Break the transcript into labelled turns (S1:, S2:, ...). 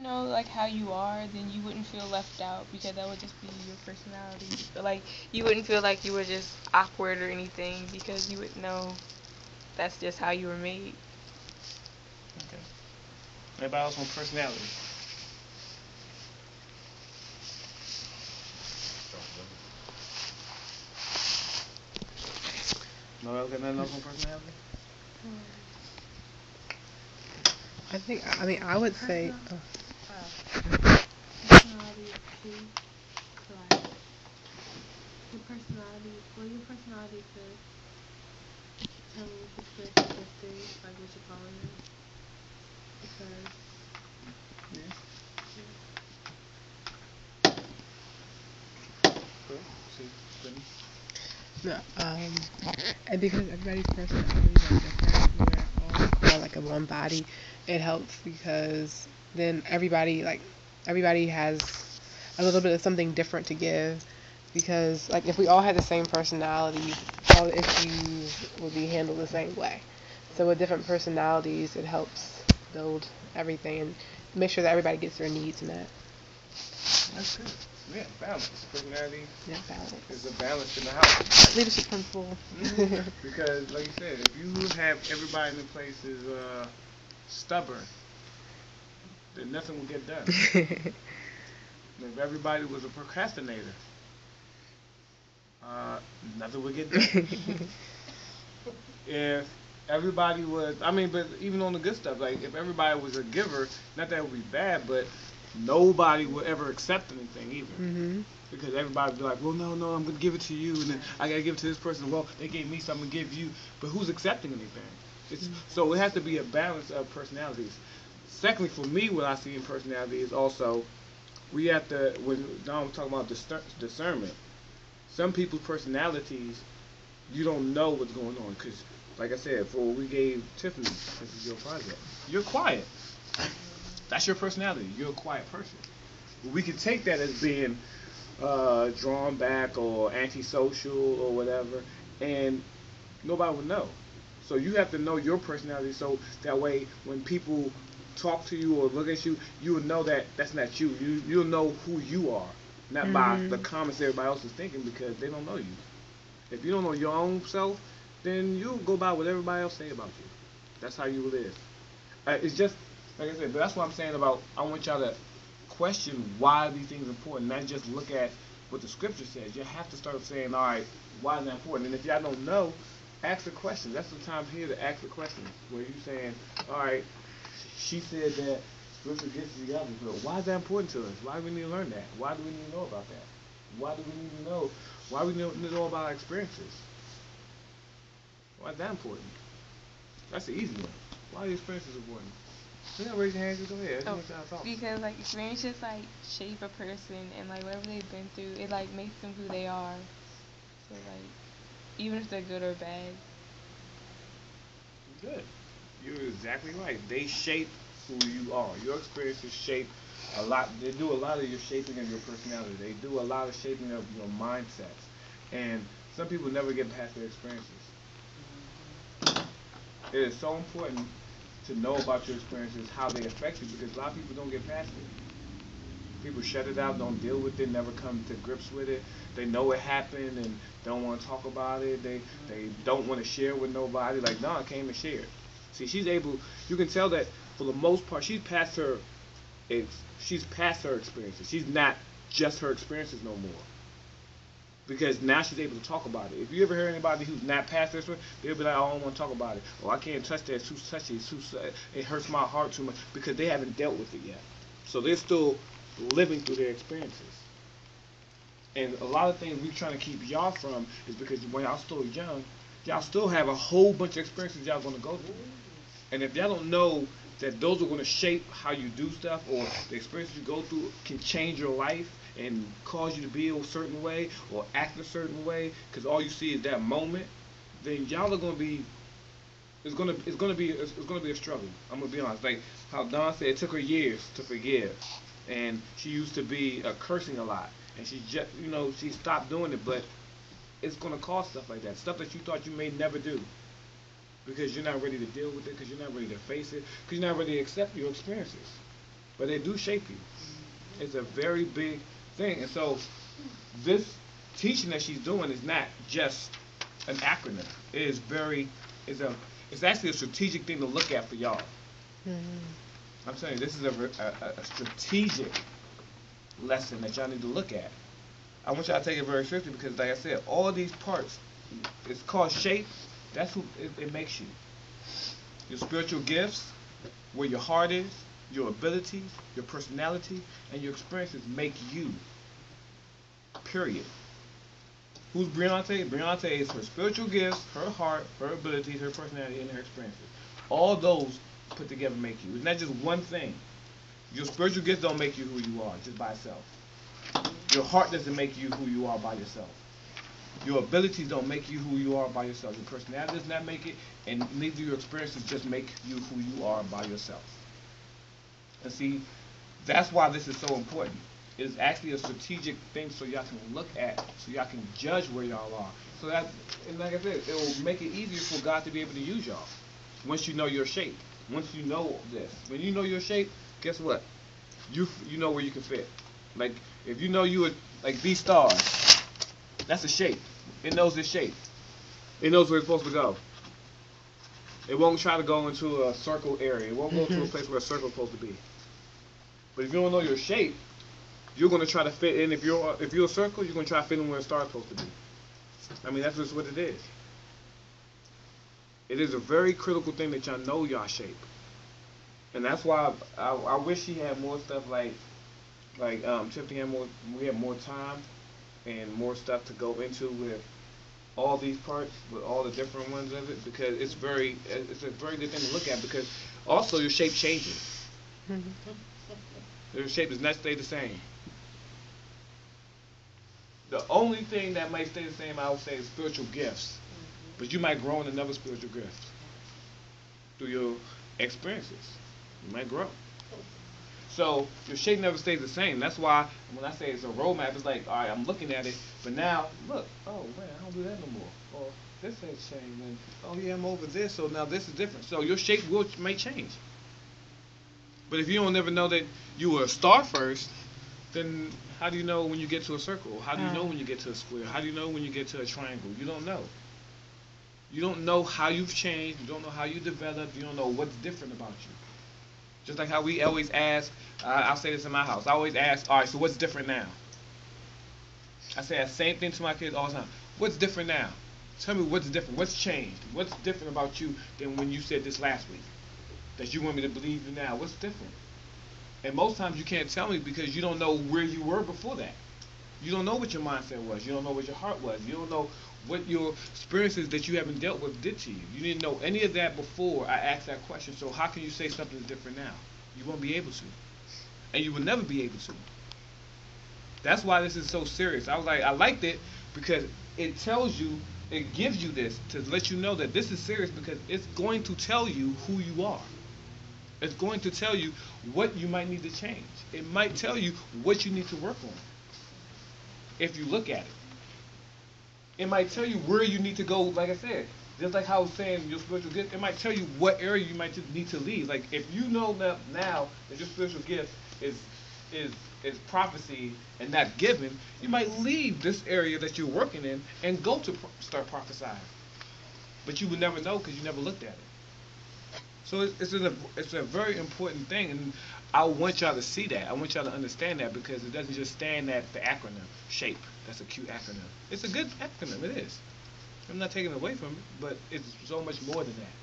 S1: Know like how you are, then you wouldn't feel left out because that would just be your personality. But like you wouldn't feel like you were just awkward or anything because you would know that's just how you were made.
S2: Okay. Anybody else want personality? No, else got nothing else on personality?
S3: I would say,
S4: Personality is key to like your personality. Well, your personality could determine your spiritual gifting, like what your calling is. Because
S2: Yeah.
S4: yeah,
S2: Cool. See, Brittany?
S3: no, and because everybody's personalities are different, we're all kind of like a one body. It helps because then everybody has a little bit of something different to give. Because like if we all had the same personality, all the issues would be handled the same way. So with different personalities, it helps build everything and make sure that everybody gets their needs met.
S2: That's good. Yeah, balance. Personality
S3: Yeah,
S2: is a
S3: balance.
S2: balance in the house.
S3: Leadership principle.
S2: Because, like you said, if you have everybody in the place is stubborn, then nothing will get done. If everybody was a procrastinator, uh, nothing would get done. If everybody was, I mean, but even on the good stuff, like if everybody was a giver, not that it would be bad, but nobody would ever accept anything either.
S3: Mhm.
S2: Because everybody would be like, well, no, no, I'm gonna give it to you, and then I gotta give it to this person. Well, they gave me something to give you, but who's accepting anything? So it has to be a balance of personalities. Secondly, for me, what I see in personality is also we have to when Don was talking about discernment. Some people's personalities you don't know what's going on because, like I said, for what we gave Tiffany, this is your project. You're quiet. That's your personality. You're a quiet person. We can take that as being drawn back or antisocial or whatever, and nobody would know. So you have to know your personality, so that way when people talk to you or look at you, you will know that that's not you. You'll know who you are, not by the
S3: Mhm.
S2: comments everybody else is thinking because they don't know you. If you don't know your own self, then you'll go by what everybody else say about you. That's how you live. It's just like I said, but that's what I'm saying about. I want y'all to question why these things are important, not just look at what the scripture says. You have to start saying, all right, why is that important? And if y'all don't know, ask the questions. That's the time here to ask the questions. Where you saying, all right, she said that scripture gets the other, but why is that important to us? Why do we need to learn that? Why do we need to know about that? Why do we need to know? Why do we need to know about our experiences? Why is that important? That's the easy one. Why are the experiences important? You don't raise your hand, just go ahead. I just
S1: Oh,
S2: want y'all to talk.
S1: because like experiences like shape a person and like whatever they've been through, it like makes them who they are. So like even if they're good or bad.
S2: Good. You're exactly right. They shape who you are. Your experiences shape a lot. They do a lot of your shaping of your personality. They do a lot of shaping of your mindsets. And some people never get past their experiences. It is so important to know about your experiences, how they affect you, because a lot of people don't get past it. People shut it out, don't deal with it, never come to grips with it. They know it happened and don't want to talk about it. They don't want to share with nobody. Like, no, I came and shared. See, she's able. You can tell that for the most part, she's past her experiences. She's not just her experiences no more. Because now she's able to talk about it. If you ever hear anybody who's not past this one, they'll be like, "Oh, I don't want to talk about it." Oh, I can't touch that. It's too touchy. It hurts my heart too much because they haven't dealt with it yet. So they're still living through their experiences. And a lot of things we're trying to keep y'all from is because when y'all still young, y'all still have a whole bunch of experiences y'all going to go through. And if y'all don't know that those are going to shape how you do stuff or the experiences you go through can change your life and cause you to be a certain way or act a certain way because all you see is that moment, then y'all are going to be it's gonna be a struggle. I'm gonna be honest. Like how Don said, it took her years to forgive, and she used to be cursing a lot, and she just she stopped doing it. But it's gonna cause stuff like that, stuff that you thought you may never do because you're not ready to deal with it, because you're not ready to face it, because you're not ready to accept your experiences. but they do shape you. It's a very big thing. And so this teaching that she's doing is not just an acronym. It is it's actually a strategic thing to look at for y'all. I'm telling you, this is a strategic lesson that y'all need to look at. I want y'all to take it very seriously because, like I said, all these parts, it's called shape. That's who it makes you. Your spiritual gifts, where your heart is, your abilities, your personality, and your experiences make you. Period. Who's Briante? Briante is her spiritual gifts, her heart, her abilities, her personality, and her experiences. All those put together make you. It's not just one thing. Your spiritual gifts don't make you who you are just by itself. Your heart doesn't make you who you are by yourself. Your abilities don't make you who you are by yourself. Your personality does not make it, and neither do your experiences just make you who you are by yourself. And see, that's why this is so important. It's actually a strategic thing so y'all can look at, so y'all can judge where y'all are. So that, and like I said, it will make it easier for God to be able to use y'all. Once you know your shape. Once you know this. When you know your shape, guess what? You know where you can fit. Like, if you know you would, like these stars, that's a shape. It knows its shape. It knows where it's supposed to go. It won't try to go into a circle area. It won't go to a place where a circle is supposed to be. But if you don't know your shape, you're going to try to fit in. If you're a circle, you're going to try to fit in where a star is supposed to be. I mean, that's just what it is. It is a very critical thing that y'all know y'all shape. And that's why I wish she had more stuff like Tiffany we had more time and more stuff to go into with all these parts, with all the different ones of it, because it's a very good thing to look at, because also your shape changes. Your shape does not stay the same. The only thing that might stay the same, I would say, is spiritual gifts. But you might grow in another spiritual gift through your experiences. You might grow. So your shape never stays the same. That's why when I say it's a roadmap, it's like, all right, I'm looking at it, but now look, oh man, I don't do that no more. Or this has changed, and oh yeah, I'm over this, so now this is different. So your shape may change. But if you don't ever know that you were a star first, then how do you know when you get to a circle? How do you know when you get to a square? How do you know when you get to a triangle? You don't know. You don't know how you've changed. You don't know how you developed. You don't know what's different about you. Just like how we always ask, I'll say this in my house. I always ask, all right, so what's different now? I say the same thing to my kids all the time. What's different now? Tell me what's different. What's changed? What's different about you than when you said this last week? That you want me to believe you now? What's different? And most times you can't tell me because you don't know where you were before that. You don't know what your mindset was. You don't know what your heart was. You don't know what your experiences that you haven't dealt with did to you. You didn't know any of that before I asked that question. So how can you say something's different now? You won't be able to. And you will never be able to. That's why this is so serious. I liked it because it tells you, it gives you this to let you know that this is serious, because it's going to tell you who you are. It's going to tell you what you might need to change. It might tell you what you need to work on if you look at it. It might tell you where you need to go, like I said. Just like how I was saying your spiritual gift, it might tell you what area you might need to leave. Like if you know that now that your spiritual gift is prophecy and not giving, you might leave this area that you're working in and go to start prophesying. But you would never know because you never looked at it. So it's a very important thing, and I want y'all to see that. I want y'all to understand that, because it doesn't just stand at the acronym SHAPE. That's a cute acronym. It's a good acronym. It is. I'm not taking it away from it, but it's so much more than that.